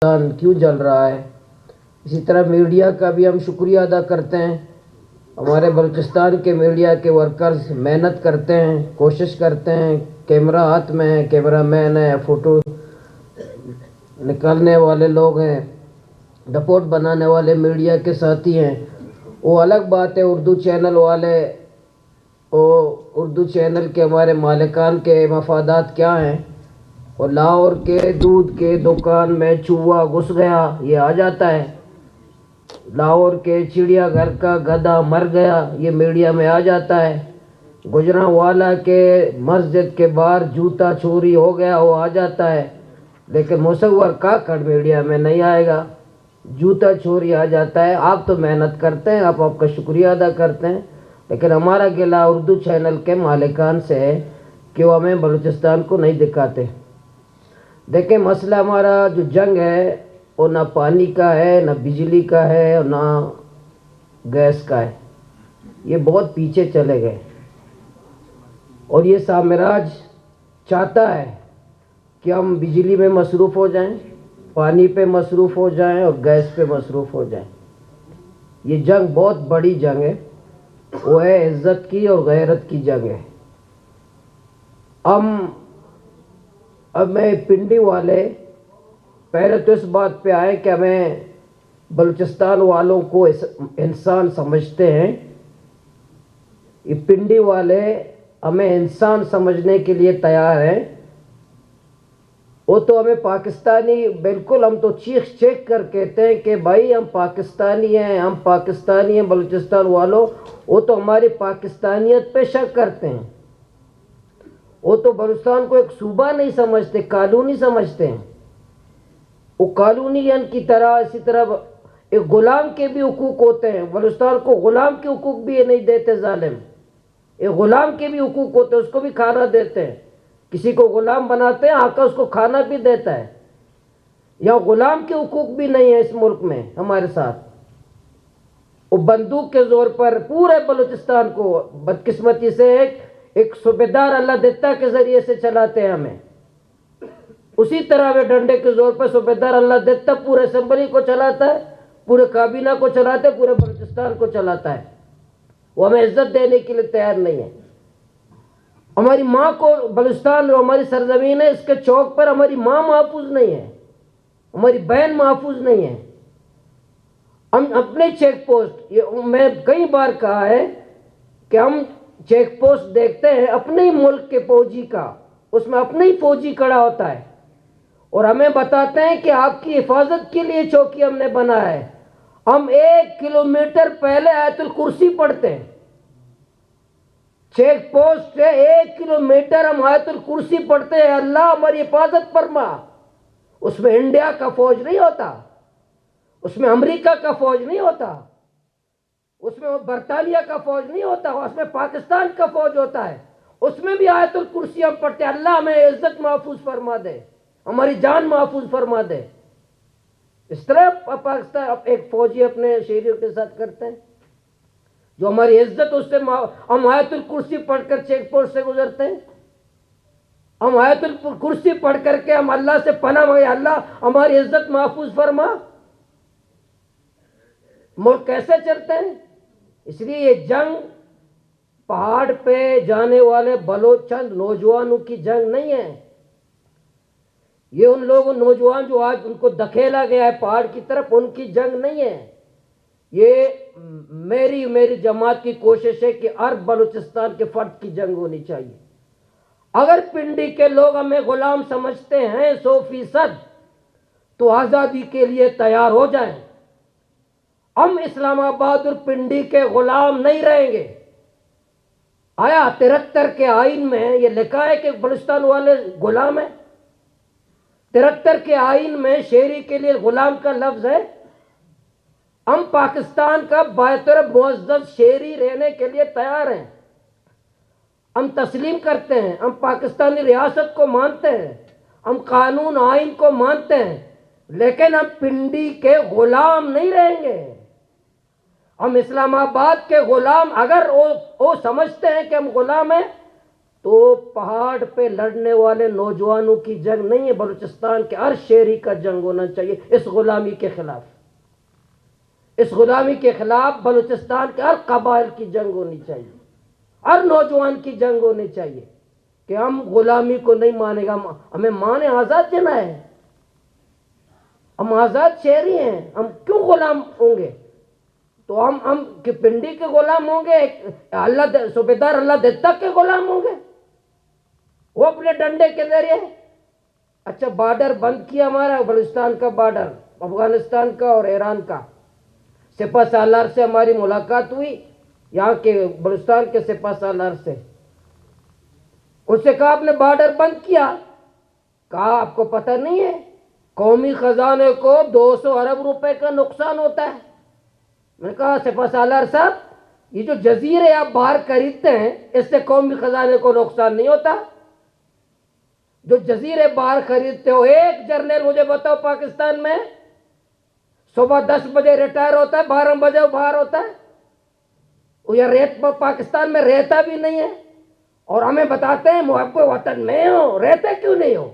پاکستان کیوں جل رہا ہے. اسی طرح میڈیا کا بھی ہم شکریہ ادا کرتے ہیں. ہمارے بلوچستان کے میڈیا کے ورکرز محنت کرتے ہیں، کوشش کرتے ہیں. کیمرہ ہاتھ میں ہے، کیمرہ مین ہے، فوٹو نکالنے والے لوگ ہیں، رپورٹ بنانے والے میڈیا کے ساتھی ہیں. وہ الگ بات ہے. اردو چینل والے، اردو چینل کے ہمارے مالکان کے مفادات کیا ہیں؟ اور لاہور کے دودھ کے دکان میں چوہا گھس گیا، یہ آ جاتا ہے. لاہور کے چڑیا گھر کا گدھا مر گیا، یہ میڈیا میں آ جاتا ہے. گجرانوالہ کے مسجد کے باہر جوتا چوری ہو گیا، وہ آ جاتا ہے. لیکن مصور کاکڑ میڈیا میں نہیں آئے گا. جوتا چوری آ جاتا ہے. آپ تو محنت کرتے ہیں، آپ کا شکریہ ادا کرتے ہیں، لیکن ہمارا گلہ اردو چینل کے مالکان سے ہے کہ وہ ہمیں بلوچستان کو نہیں دکھاتے. دیکھیں، مسئلہ ہمارا جو جنگ ہے وہ نہ پانی کا ہے، نہ بجلی کا ہے، اور نہ گیس کا ہے. یہ بہت پیچھے چلے گئے. اور یہ سامراج چاہتا ہے کہ ہم بجلی میں مصروف ہو جائیں، پانی پہ مصروف ہو جائیں، اور گیس پہ مصروف ہو جائیں. یہ جنگ بہت بڑی جنگ ہے. وہ ہے عزت کی اور غیرت کی جنگ ہے. میں پنڈی والے پہلے تو اس بات پہ آئے کہ ہمیں بلوچستان والوں کو انسان سمجھتے ہیں. یہ پنڈی والے ہمیں انسان سمجھنے کے لیے تیار ہیں. وہ تو ہمیں پاکستانی، بالکل ہم تو چیخ کر کہتے ہیں کہ بھائی ہم پاکستانی ہیں، ہم پاکستانی ہیں. بلوچستان والوں، وہ تو ہماری پاکستانیت پہ شک کرتے ہیں. وہ تو بلوچستان کو ایک صوبہ نہیں سمجھتے، کالونی سمجھتے ہیں. وہ کالونین کی طرح، اسی طرح ایک غلام کے بھی حقوق ہوتے ہیں. بلوچستان کو غلام کے حقوق بھی یہ نہیں دیتے ظالم. ایک غلام کے بھی حقوق ہوتے ہیں، اس کو بھی کھانا دیتے ہیں. کسی کو غلام بناتے ہیں، آقا اس کو کھانا بھی دیتا ہے. یہاں غلام کے حقوق بھی نہیں ہے اس ملک میں ہمارے ساتھ. وہ بندوق کے زور پر پورے بلوچستان کو بدقسمتی سے ایک صوبیدار اللہ دتا کے ذریعے سے چلاتے ہیں ہمیں. اسی طرح وہ ڈنڈے کے زور پر صوبیدار اللہ دتا پورے اسمبلی کو چلاتا ہے، پورے کابینہ کو چلاتا ہے، پورے بلوچستان کو چلاتا ہے. وہ ہمیں عزت دینے کے لیے تیار نہیں ہے. ہماری ماں کو، بلوچستان جو ہماری سرزمین ہے، اس کے چوک پر ہماری ماں محفوظ نہیں ہے، ہماری بہن محفوظ نہیں ہے. ہم اپنے چیک پوسٹ، یہ میں کئی بار کہا ہے کہ ہم چیک پوسٹ دیکھتے ہیں اپنے ہی ملک کے فوجی کا، اس میں اپنے ہی فوجی کھڑا ہوتا ہے اور ہمیں بتاتے ہیں کہ آپ کی حفاظت کے لیے چوکی ہم نے بنا ہے. ہم 1 کلومیٹر پہلے آیت الکرسی پڑھتے ہیں. چیک پوسٹ سے 1 کلومیٹر ہم آیت الکرسی پڑھتے ہیں، اللہ ہماری حفاظت فرما. اس میں انڈیا کا فوج نہیں ہوتا، اس میں امریکہ کا فوج نہیں ہوتا، اس میں برطانیہ کا فوج نہیں ہوتا، اس میں پاکستان کا فوج ہوتا ہے. اس میں بھی آیت الکرسی ہم پڑھتے ہیں، اللہ ہمیں عزت محفوظ فرما دے، ہماری جان محفوظ فرما دے. اس طرح پاکستان ایک فوجی اپنے شہریوں کے ساتھ کرتے ہیں جو ہماری عزت، اس سے ہم آیت الکرسی پڑھ کر چیک پوسٹ سے گزرتے ہیں. ہم آیت الکرسی پڑھ کر کے ہم اللہ سے پناہ مانگے، اللہ ہماری عزت محفوظ فرما. ملک کیسے چلتے ہیں؟ اس لیے یہ جنگ پہاڑ پہ جانے والے چند نوجوانوں کی جنگ نہیں ہے. یہ ان لوگوں نوجوان جو آج ان کو دھکیلا گیا ہے پہاڑ کی طرف، ان کی جنگ نہیں ہے. یہ میری جماعت کی کوشش ہے کہ ہر بلوچستان کے فرد کی جنگ ہونی چاہیے. اگر پنڈی کے لوگ ہمیں غلام سمجھتے ہیں 100%، تو آزادی کے لیے تیار ہو جائیں. ہم اسلام آباد اور پنڈی کے غلام نہیں رہیں گے. آیا 73 کے آئین میں یہ لکھا ہے کہ بلوچستان والے غلام ہیں؟ 73 کے آئین میں شہری کے لیے غلام کا لفظ ہے؟ ہم پاکستان کا باطرف معزز شہری رہنے کے لیے تیار ہیں. ہم تسلیم کرتے ہیں، ہم پاکستانی ریاست کو مانتے ہیں، ہم قانون آئین کو مانتے ہیں، لیکن ہم پنڈی کے غلام نہیں رہیں گے. ہم اسلام آباد کے غلام، اگر وہ سمجھتے ہیں کہ ہم غلام ہیں، تو پہاڑ پہ لڑنے والے نوجوانوں کی جنگ نہیں ہے، بلوچستان کے ہر شہری کا جنگ ہونا چاہیے اس غلامی کے خلاف. اس غلامی کے خلاف بلوچستان کے ہر قبائل کی جنگ ہونی چاہیے، ہر نوجوان کی جنگ ہونی چاہیے کہ ہم غلامی کو نہیں مانیں گا. ہمیں مانے آزاد دینا ہے، ہم آزاد شہری ہیں، ہم کیوں غلام ہوں گے؟ تو ہم کہ پنڈی کے غلام ہوں گے، اللہ صوبیدار اللہ دیتا کے غلام ہوں گے وہ اپنے ڈنڈے کے ذریعے. اچھا بارڈر بند کیا ہمارا بلوچستان کا بارڈر، افغانستان کا اور ایران کا. سپہ سالار سے ہماری ملاقات ہوئی، یہاں کے بلوچستان کے سپہ سالار سے. اس سے کہا آپ نے بارڈر بند کیا؟ کہا آپ کو پتہ نہیں ہے قومی خزانے کو 200 ارب روپے کا نقصان ہوتا ہے. میں نے کہا سپہ سالار صاحب یہ جو جزیرے آپ باہر خریدتے ہیں اس سے قومی خزانے کو نقصان نہیں ہوتا؟ جو جزیرے باہر خریدتے ہو، ایک جرنیل مجھے بتاؤ پاکستان میں صبح 10 بجے ریٹائر ہوتا ہے، 12 بجے وہ باہر ہوتا ہے؟ وہ یہ ریت پاکستان میں رہتا بھی نہیں ہے، اور ہمیں بتاتے ہیں محب وطن میں ہو، رہتے کیوں نہیں ہو؟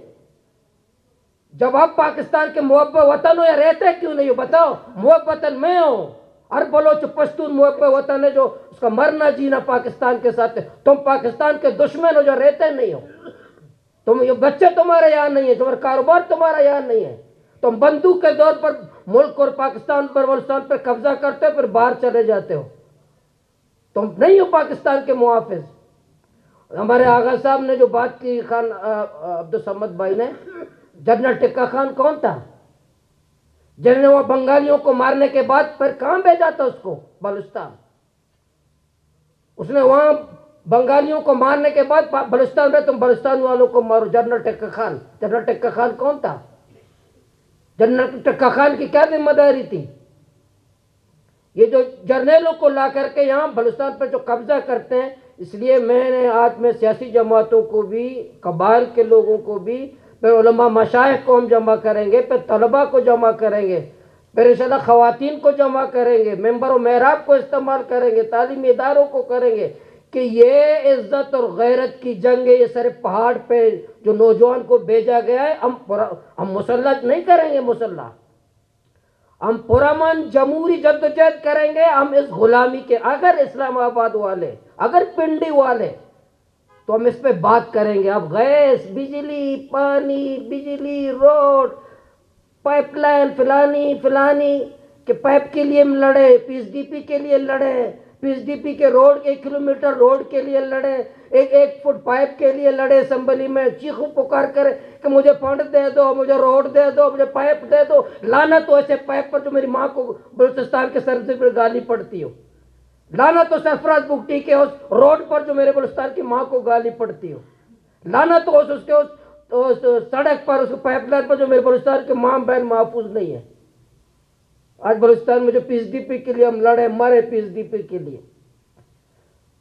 جب آپ پاکستان کے محب وطن ہو یا رہتے کیوں نہیں ہو؟ بتاؤ. محب وطن میں ہو، ہر بلوچ پشتون محب وطن ہے جو اس کا مرنا جینا پاکستان کے ساتھ ہے. تم پاکستان کے دشمن ہو جو رہتے نہیں ہو. تم یہ بچے تمہارے یہاں نہیں ہیں، تمہارا کاروبار تمہارا یہاں نہیں ہے. تم بندوق کے دور پر ملک اور پاکستان پر بلوچستان پر قبضہ کرتے ہو پھر باہر چلے جاتے ہو. تم نہیں ہو پاکستان کے محافظ. ہمارے آغا صاحب نے جو بات کی، خان عبدالصمد بھائی نے، جنرل ٹکا خان کون تھا؟ جنہوں نے وہ بنگالیوں کو مارنے کے بعد پھر کہاں بھیجا تھا اس کو؟ بلوچستان. اس نے وہاں بنگالیوں کو مارنے کے بعد بلوچستان میں تم بلوچستان والوں کو مارو. جنرل ٹکا خان. جنرل ٹکا خان کون تھا؟ جنرل ٹکا خان کی کیا ذمہ داری تھی؟ یہ جو جرنیلوں کو لا کر کے یہاں بلوچستان پر جو قبضہ کرتے ہیں. اس لیے میں نے آج میں سیاسی جماعتوں کو بھی، قبائل کے لوگوں کو بھی، پھر علماء مشائخ کو ہم جمع کریں گے، پھر طلباء کو جمع کریں گے، پھر انشاءاللہ خواتین کو جمع کریں گے، ممبر و محراب کو استعمال کریں گے، تعلیمی اداروں کو کریں گے کہ یہ عزت اور غیرت کی جنگ ہے. یہ صرف پہاڑ پہ جو نوجوان کو بھیجا گیا ہے، ہم مسلح نہیں کریں گے. مسلح ہم پرامن جمہوری جدوجہد کریں گے. ہم اس غلامی کے، اگر اسلام آباد والے، اگر پنڈی والے، تو ہم اس پہ بات کریں گے. اب گیس، بجلی، پانی، بجلی، روڈ، پائپ لائن، فلانی کہ پائپ کے لیے ہم لڑے، پی ایس ڈی پی کے لیے لڑے، پی ایس ڈی پی کے روڈ 1 کلومیٹر روڈ کے لیے لڑے، ایک فٹ پائپ کے لیے لڑے، اسمبلی میں چیخو پکار کرے کہ مجھے فنڈ دے دو، مجھے روڈ دے دو، مجھے پائپ دے دو. لعنت ہو ایسے پائپ پر جو میری ماں کو بلوچستان کے سرزمین پر گالی پڑتی ہو. لعنت ہو سرفراز بگٹی کے اس روڈ پر جو میرے بلوچستان کی ماں کو گالی پڑتی ہو. لعنت ہو اس کے اس سڑک پر، اس پائپ لائن پر جو میرے بلوچستان کے ماں بہن محفوظ نہیں ہے. آج بلوچستان میں جو پی ایس ڈی پی کے لیے ہم لڑے، مرے پی ایس ڈی پی کے لیے.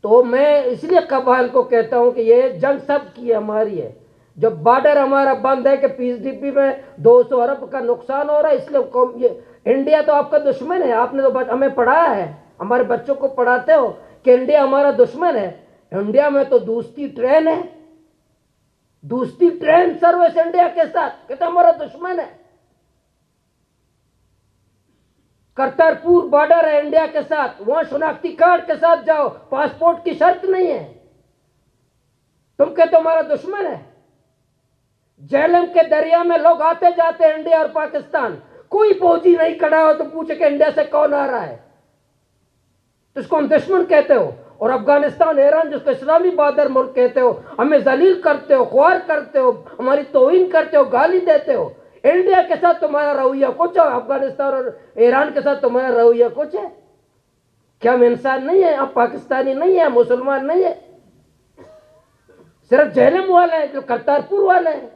تو میں اس لیے قبائل کو کہتا ہوں کہ یہ جنگ سب کی ہماری ہے. جب بارڈر ہمارا بند ہے کہ پی ایس ڈی پی میں 200 ارب کا نقصان ہو رہا ہے، اس لیے انڈیا تو آپ کا دشمن ہے. آپ نے تو ہمیں پڑھایا ہے، ہمارے بچوں کو پڑھاتے ہو کہ انڈیا ہمارا دشمن ہے. انڈیا میں تو دوستی ٹرین ہے، دوستی ٹرین سروس انڈیا کے ساتھ، کہ تو ہمارا دشمن ہے. کرتارپور بارڈر ہے انڈیا کے ساتھ، وہاں شناختی کارڈ کے ساتھ جاؤ، پاسپورٹ کی شرط نہیں ہے. تم کہتے ہمارا دشمن ہے. جہلم کے دریا میں لوگ آتے جاتے ہیں انڈیا اور پاکستان، کوئی فوجی نہیں کھڑا ہو تو پوچھے کہ انڈیا سے کون آ رہا ہے، تو اس کو ہم دشمن کہتے ہو. اور افغانستان، ایران جس کو اسلامی بہادر ملک کہتے ہو، ہمیں ذلیل کرتے ہو، خوار کرتے ہو، ہماری توہین کرتے ہو، گالی دیتے ہو. انڈیا کے ساتھ تمہارا رویہ کچھ ہے، افغانستان اور ایران کے ساتھ تمہارا رویہ کچھ ہے. کیا ہم انسان نہیں ہیں؟ ہم پاکستانی نہیں ہیں؟ مسلمان نہیں ہیں؟ صرف جہلم والے ہیں جو کرتارپور والے ہیں،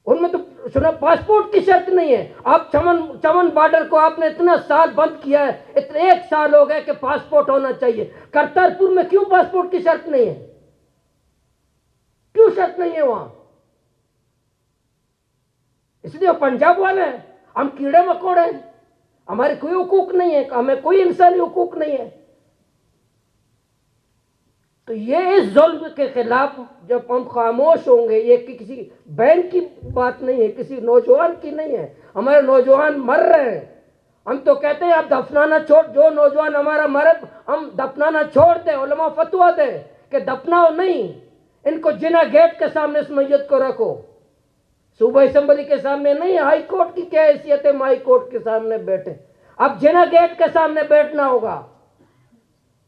ان میں تو سنا پاسپورٹ کی شرط نہیں ہے. آپ چمن بارڈر کو آپ نے اتنا سال بند کیا ہے، اتنے 1 سال ہو گئے کہ پاسپورٹ ہونا چاہیے. کرتارپور میں کیوں پاسپورٹ کی شرط نہیں ہے؟ کیوں شرط نہیں ہے وہاں؟ اس لیے وہ پنجاب والے ہیں، ہم کیڑے مکوڑے ہیں، ہمارے کوئی حقوق نہیں ہے، ہمیں کوئی انسانی حقوق نہیں ہے. تو یہ اس ظلم کے خلاف جب ہم خاموش ہوں گے، یہ کسی بہن کی بات نہیں ہے، کسی نوجوان کی نہیں ہے، ہمارے نوجوان مر رہے ہیں، ہم تو کہتے ہیں اب دفنانا چھوڑ، جو نوجوان ہمارا مرے ہم دفنانا چھوڑ دیں، علماء فتویٰ دے کہ دفناؤ نہیں، ان کو جنا گیٹ کے سامنے اس میت کو رکھو، صوبہ اسمبلی کے سامنے نہیں، ہائی کورٹ کی کیا حیثیت ہے ہائی کورٹ کے سامنے بیٹھے، اب جنا گیٹ کے سامنے بیٹھنا ہوگا،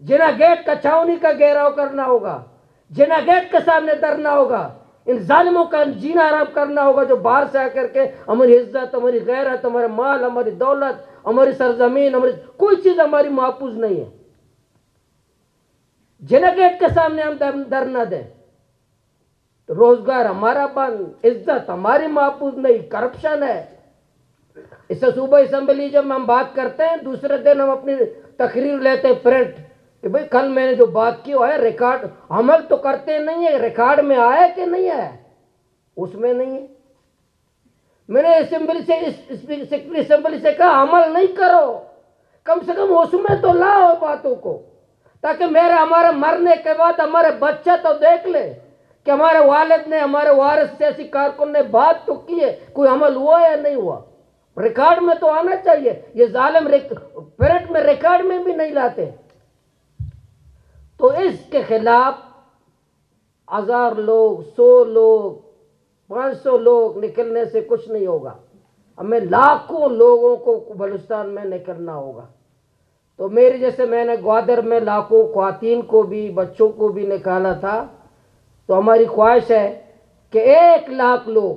جنا گیٹ کا چھاؤنی کا گھیراؤ کرنا ہوگا، جنا گیٹ کے سامنے درنا ہوگا، ان ظالموں کا جینا آرام کرنا ہوگا جو باہر سے آ کر کے ہماری عزت، ہماری غیرت، ہمارے مال، ہماری دولت، ہماری سرزمین، ہماری کوئی چیز ہماری محفوظ نہیں ہے، جنا گیٹ کے سامنے ہم در نہ دیں تو روزگار ہمارا بند، عزت ہماری محفوظ نہیں، کرپشن ہے۔ اس سے صوبہ اسمبلی جب ہم بات کرتے ہیں دوسرے دن ہم اپنی تقریر لیتے ہیں پرنٹ کہ بھئی کل میں نے جو بات کی وہ ہے ریکارڈ، عمل تو کرتے نہیں ہے، ریکارڈ میں آیا کہ نہیں ہے، اس میں نہیں ہے۔ میں نے اسمبلی سے سیکرٹری اسمبلی سے کہا عمل نہیں کرو، کم سے کم اس میں تو لاؤ باتوں کو، تاکہ ہمارے مرنے کے بعد ہمارے بچے تو دیکھ لے کہ ہمارے والد نے، ہمارے وارث سیاسی کارکن نے بات تو کی ہے، کوئی عمل ہوا یا نہیں ہوا، ریکارڈ میں تو آنا چاہیے۔ یہ ظالم پرنٹ میں ریکارڈ میں بھی نہیں لاتے۔ تو اس کے خلاف 1000 لوگ، 100 لوگ، 500 لوگ نکلنے سے کچھ نہیں ہوگا، ہمیں لاکھوں لوگوں کو بلوچستان میں نکلنا ہوگا۔ تو میری جیسے میں نے گوادر میں لاکھوں خواتین کو بھی، بچوں کو بھی نکالا تھا، تو ہماری خواہش ہے کہ 1 لاکھ لوگ،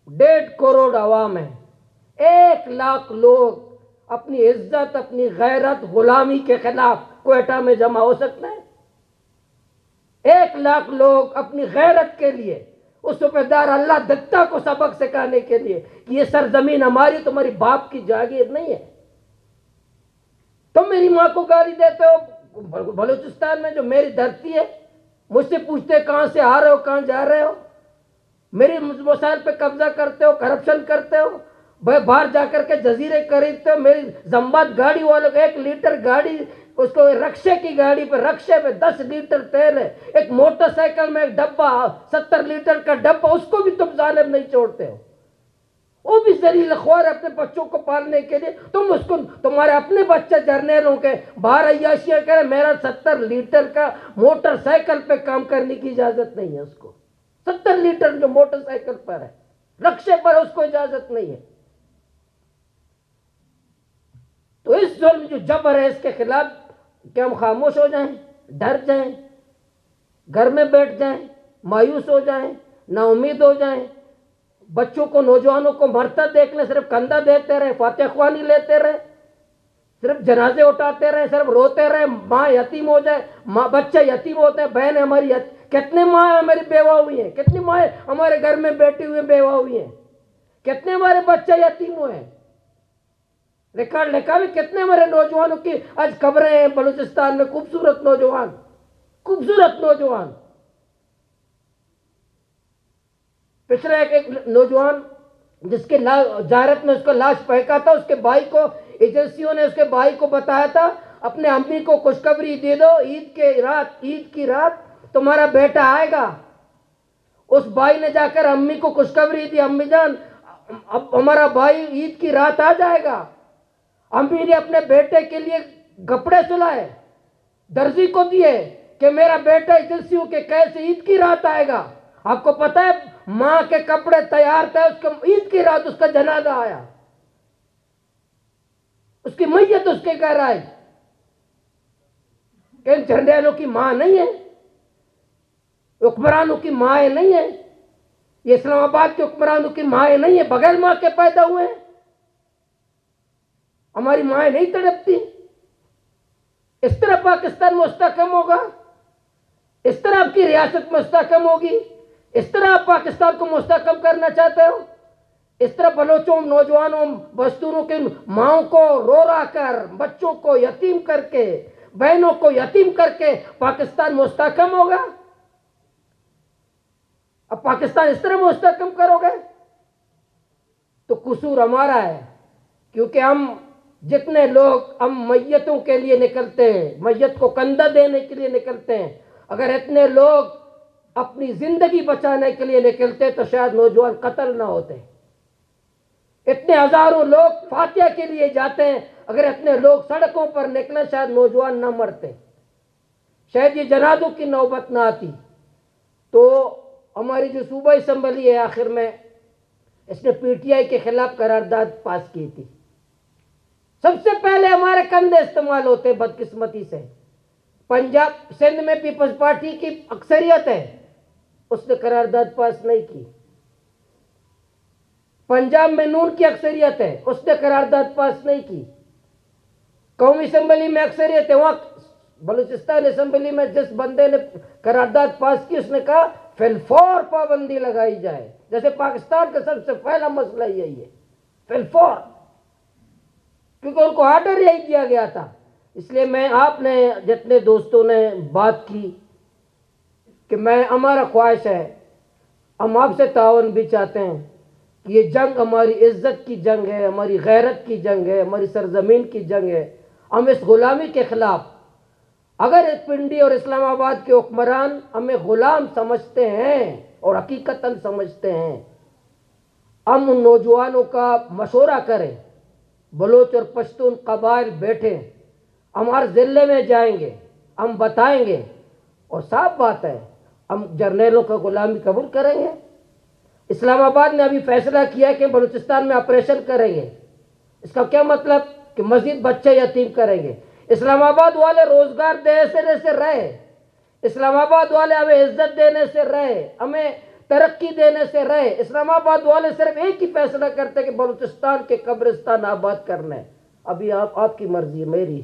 1.5 کروڑ عوام ہیں، 1 لاکھ لوگ اپنی عزت، اپنی غیرت، غلامی کے خلاف کوئٹہ میں جمع ہو سکتے ہیں۔ 1 لاکھ لوگ اپنی غیرت کے لیے، اس صوبیدار اللہ دتا کو سبق سکھانے کے لیے کہ یہ سرزمین ہماری، تمہاری باپ کی جاگیر نہیں ہے۔ تم میری ماں کو گالی دیتے ہو بلوچستان میں جو میری دھرتی ہے، مجھ سے پوچھتے کہاں سے آ رہے ہو، کہاں جا رہے ہو، میری مسائل پہ قبضہ کرتے ہو، کرپشن کرتے ہو، باہر جا کر کے جزیرے خریدتے ہو، میری زمبات گاڑی والوں کو 1 لیٹر گاڑی، اس کو رکشے کی گاڑی پہ، رکشے پہ 10 لیٹر تیل ہے، ایک موٹر سائیکل میں ایک ڈبہ 70 لیٹر کا ڈبہ، اس کو بھی تم ظالم نہیں چھوڑتے ہو، وہ بھی ذلیل خوار اپنے بچوں کو پالنے کے لیے، تم اس کو، تمہارے اپنے بچے جرنیلوں کے باہر عیاشیاں کریں، میرا 70 لیٹر کا موٹر سائیکل پہ کام کرنے کی اجازت نہیں ہے اس کو، 70 لیٹر جو موٹر سائیکل پر ہے، رکشے پر اس کو اجازت نہیں ہے۔ تو اس ظلم جو جبر ہے اس کے خلاف کہ ہم خاموش ہو جائیں، ڈر جائیں، گھر میں بیٹھ جائیں، مایوس ہو جائیں، نا امید ہو جائیں، بچوں کو، نوجوانوں کو مرتا دیکھ لیں، صرف کندھا دیتے رہے، فاتح خوانی لیتے رہے، صرف جنازے اٹھاتے رہے، صرف روتے رہے، ماں یتیم ہو جائے، بچے یتیم ہوتے ہیں، بہن ہماری کتنے ماں ہماری بیوہ ہوئی ہیں، کتنی ماں ہمارے گھر میں بیٹھی ہوئی بیوہ ہوئی ہیں، کتنے ہمارے بچے یتیم ہوئے ہیں، ریکارڈ لکھا بھی کتنے ہمارے نوجوانوں کی آج خبریں ہیں بلوچستان میں، خوبصورت نوجوان، خوبصورت نوجوان۔ پچھلے ایک نوجوان جس کے زیارت میں اس کو لاش پھینکا تھا، اس کے بھائی کو ایجنسیوں نے اس کے بھائی کو بتایا تھا اپنے امی کو خوشخبری دے دو، عید کی رات تمہارا بیٹا آئے گا۔ اس بھائی نے جا کر امی کو خوشخبری دی، امی جان اب ہمارا بھائی عید کی رات آ جائے گا۔ امی نے اپنے بیٹے کے لیے کپڑے سلائے، درزی کو دیے کہ میرا بیٹا ایجنسیوں کے قید سے عید کی رات آئے گا۔ آپ کو پتا ہے ماں کے کپڑے تیار تھے، اس کے عید کی رات اس کا جنازہ آیا، اس کی میت اس کے گھر آئی۔ کہ ان جرنیلوں کی ماں نہیں ہے، حکمرانوں کی ماں نہیں ہے، یہ اسلام آباد کے حکمرانوں کی ماں نہیں ہے، بغیر ماں کے پیدا ہوئے ہیں، ہماری ماں نہیں تڑپتی؟ اس طرح پاکستان مستحکم ہوگا؟ اس طرح آپ کی ریاست مستحکم ہوگی؟ اس طرح آپ پاکستان کو مستحکم کرنا چاہتے ہو؟ اس طرح بلوچوں، نوجوانوں، مزدوروں کے ماؤں کو رو را کر، بچوں کو یتیم کر کے، بہنوں کو یتیم کر کے پاکستان مستحکم ہوگا؟ اب پاکستان اس طرح مستحکم کرو گے تو قصور ہمارا ہے، کیونکہ ہم جتنے لوگ ہم میتوں کے لیے نکلتے ہیں، میت کو کندھا دینے کے لیے نکلتے ہیں، اگر اتنے لوگ اپنی زندگی بچانے کے لیے نکلتے تو شاید نوجوان قتل نہ ہوتے. اتنے ہزاروں لوگ فاتحہ کے لیے جاتے ہیں، اگر اتنے لوگ سڑکوں پر نکلے شاید نوجوان نہ مرتے، شاید یہ جنازوں کی نوبت نہ آتی. تو ہماری جو صوبائی اسمبلی ہے آخر میں اس نے پی ٹی آئی کے خلاف قرارداد پاس کی تھی. سب سے پہلے ہمارے کندھے استعمال ہوتے بدقسمتی سے. پنجاب سندھ میں پیپلز پارٹی کی اکثریت ہے، اس نے قرارداد پاس نہیں کی. پنجاب میں نون کی اکثریت ہے، اس نے قرارداد پاس نہیں کی. قومی اسمبلی میں اکثریت ہے، وہاں بلوچستان اسمبلی میں جس بندے نے قرارداد پاس کی اس نے کہا فی الفور پابندی لگائی جائے. جیسے پاکستان کا سب سے پہلا مسئلہ یہی ہے، فی الفور، کیونکہ ان کو آرڈر یہی دیا گیا تھا. اس لیے میں آپ نے جتنے دوستوں نے بات کی کہ ہمارا خواہش ہے، ہم آپ سے تعاون بھی چاہتے ہیں کہ یہ جنگ ہماری عزت کی جنگ ہے، ہماری غیرت کی جنگ ہے، ہماری سرزمین کی جنگ ہے. ہم اس غلامی کے خلاف، اگر پنڈی اور اسلام آباد کے حکمران ہمیں غلام سمجھتے ہیں اور حقیقتاً سمجھتے ہیں، ہم ان نوجوانوں کا مشورہ کریں، بلوچ اور پشتون قبائل بیٹھیں، ہمارے ضلع میں جائیں گے، ہم بتائیں گے، اور صاف بات ہے ہم جرنیلوں کا غلامی قبول کریں گے. اسلام آباد نے ابھی فیصلہ کیا کہ بلوچستان میں آپریشن کریں گے. اس کا کیا مطلب کہ مزید بچے یتیم کریں گے. اسلام آباد والے روزگار دینے سے رہے، اسلام آباد والے ہمیں عزت دینے سے رہے، ہمیں ترقی دینے سے رہے. اسلام آباد والے صرف ایک ہی فیصلہ کرتے کہ بلوچستان کے قبرستان آباد کرنے. ابھی آپ کی مرضی، میری،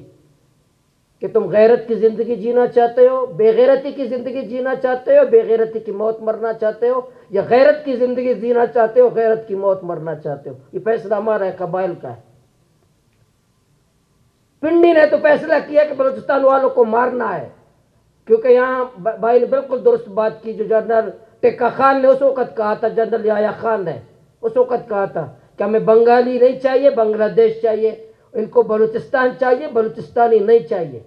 کہ تم غیرت کی زندگی جینا چاہتے ہو، بے غیرتی کی زندگی جینا چاہتے ہو، بے غیرتی کی موت مرنا چاہتے ہو، یا غیرت کی زندگی جینا چاہتے ہو، غیرت کی موت مرنا چاہتے ہو. یہ فیصلہ ہمارا ہے، قبائل کا ہے. پنڈی نے تو فیصلہ کیا کہ بلوچستان والوں کو مارنا ہے، کیونکہ یہاں بھائی نے بالکل درست بات کی جو جنرل ٹکا خان نے اس وقت کہا تھا، جنرل یحییٰ خان نے اس وقت کہا تھا کہ ہمیں بنگالی نہیں چاہیے، بنگلہ دیش چاہیے، ان کو بلوچستان چاہیے، بلوچستانی نہیں چاہیے.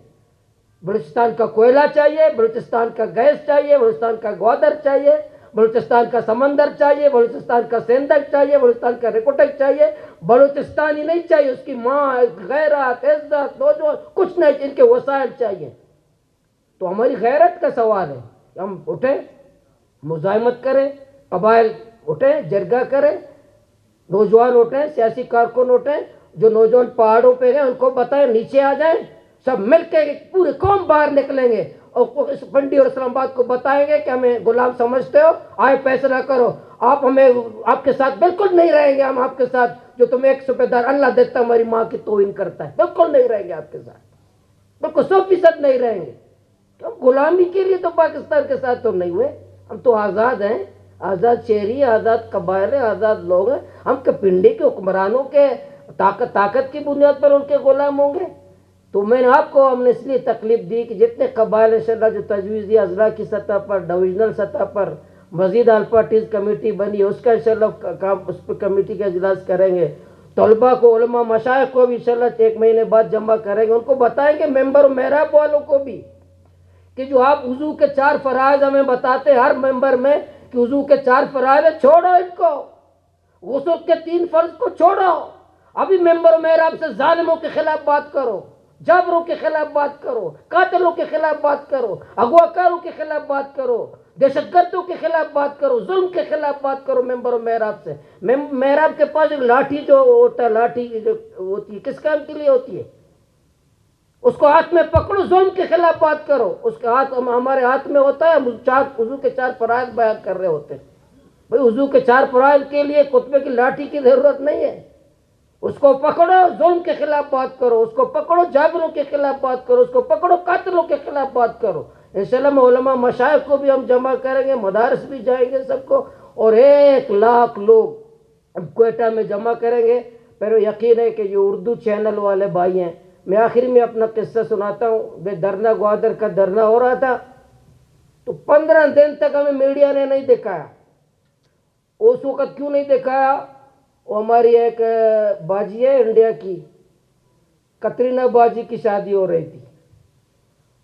بلوچستان کا کوئلہ چاہیے، بلوچستان کا گیس چاہیے، بلوچستان کا گوادر چاہیے، بلوچستان کا سمندر چاہیے، بلوچستان کا سیندک چاہیے، بلوچستان کا ریکوٹک چاہیے. بلوچستانی نہیں چاہیے، اس کی ماں، غیرت، عزت، نوجوان کچھ نہیں، ان کے وسائل چاہیے. تو ہماری غیرت کا سوال ہے کہ ہم اٹھیں، مزاحمت کریں، قبائل اٹھیں، جرگہ کریں، نوجوان اٹھیں، سیاسی کارکن اٹھیں. جو نوجوان پہاڑوں پہ ہیں ان کو بتائیں نیچے آ جائیں، سب مل کے پورے قوم باہر نکلیں گے اور اس پنڈی اور اسلام آباد کو بتائیں گے کہ ہمیں غلام سمجھتے ہو، آئے فیصلہ کرو. آپ کے ساتھ بالکل نہیں رہیں گے. ہم آپ کے ساتھ جو تمہیں 100 اللہ دیتا ہماری ماں کی توہین کرتا ہے، بالکل نہیں رہیں گے آپ کے ساتھ، بالکل 100% نہیں رہیں گے. ہم غلامی کے لیے تو پاکستان کے ساتھ تو نہیں ہوئے، ہم تو آزاد ہیں، آزاد شہری، آزاد قبائل ہیں، آزاد لوگ ہیں. ہم کہ پنڈی کے حکمرانوں کے طاقت کی بنیاد پر ان کے غلام ہوں گے؟ تو میں نے آپ کو ہم نے اس لیے تکلیف دی کہ جتنے قبائل انشاءاللہ جو تجویزی اضلاع کی سطح پر، ڈویژنل سطح پر مزید آل پارٹیز کمیٹی بنی ہے، اس کا انشاءاللہ کام، اس پہ کمیٹی کا اجلاس کریں گے. طلباء کو، علماء، مشائخ کو بھی انشاءاللہ 1 مہینے بعد جمع کریں گے. ان کو بتائیں گے، ممبر و محراب والوں کو بھی، کہ جو آپ وضو کے 4 فرائض ہمیں بتاتے ہر ممبر میں کہ وضو کے 4 فرائض ہیں، چھوڑو ان کو. غسل کے 3 فرض کو چھوڑو. ابھی ممبر و محراب سے ظالموں کے خلاف بات کرو، جابروں کے خلاف بات کرو، قاتلوں کے خلاف بات کرو، اغواکاروں کے خلاف بات کرو، دہشت گردوں کے خلاف بات کرو، ظلم کے خلاف بات کرو. ممبر و محراب سے، محراب کے پاس ایک لاٹھی جو ہوتا ہے، لاٹھی جو ہوتی ہے کس کام کے لیے ہوتی ہے؟ اس کو ہاتھ میں پکڑو، ظلم کے خلاف بات کرو. اس کا ہاتھ ہمارے ہاتھ میں ہوتا ہے، ہم وضو کے 4 فرائض بیان کر رہے ہوتے ہیں. بھئی وضو کے 4 فرائض کے لیے خطبے کی لاٹھی کی ضرورت نہیں ہے. اس کو پکڑو، ظلم کے خلاف بات کرو، اس کو پکڑو، جابروں کے خلاف بات کرو، اس کو پکڑو، قاتلوں کے خلاف بات کرو. انشاءاللہ علماء مشائخ کو بھی ہم جمع کریں گے، مدارس بھی جائیں گے سب کو، اور 1 لاکھ لوگ کوئٹہ میں جمع کریں گے. پھر یقین ہے کہ یہ اردو چینل والے بھائی ہیں. میں آخر میں اپنا قصہ سناتا ہوں. دھرنا گوادر کا دھرنا ہو رہا تھا تو 15 دن تک ہمیں میڈیا نے نہیں دکھایا. اس وقت کیوں نہیں دکھایا؟ وہ ہماری ایک باجی ہے انڈیا کی، کترینہ باجی کی شادی ہو رہی تھی،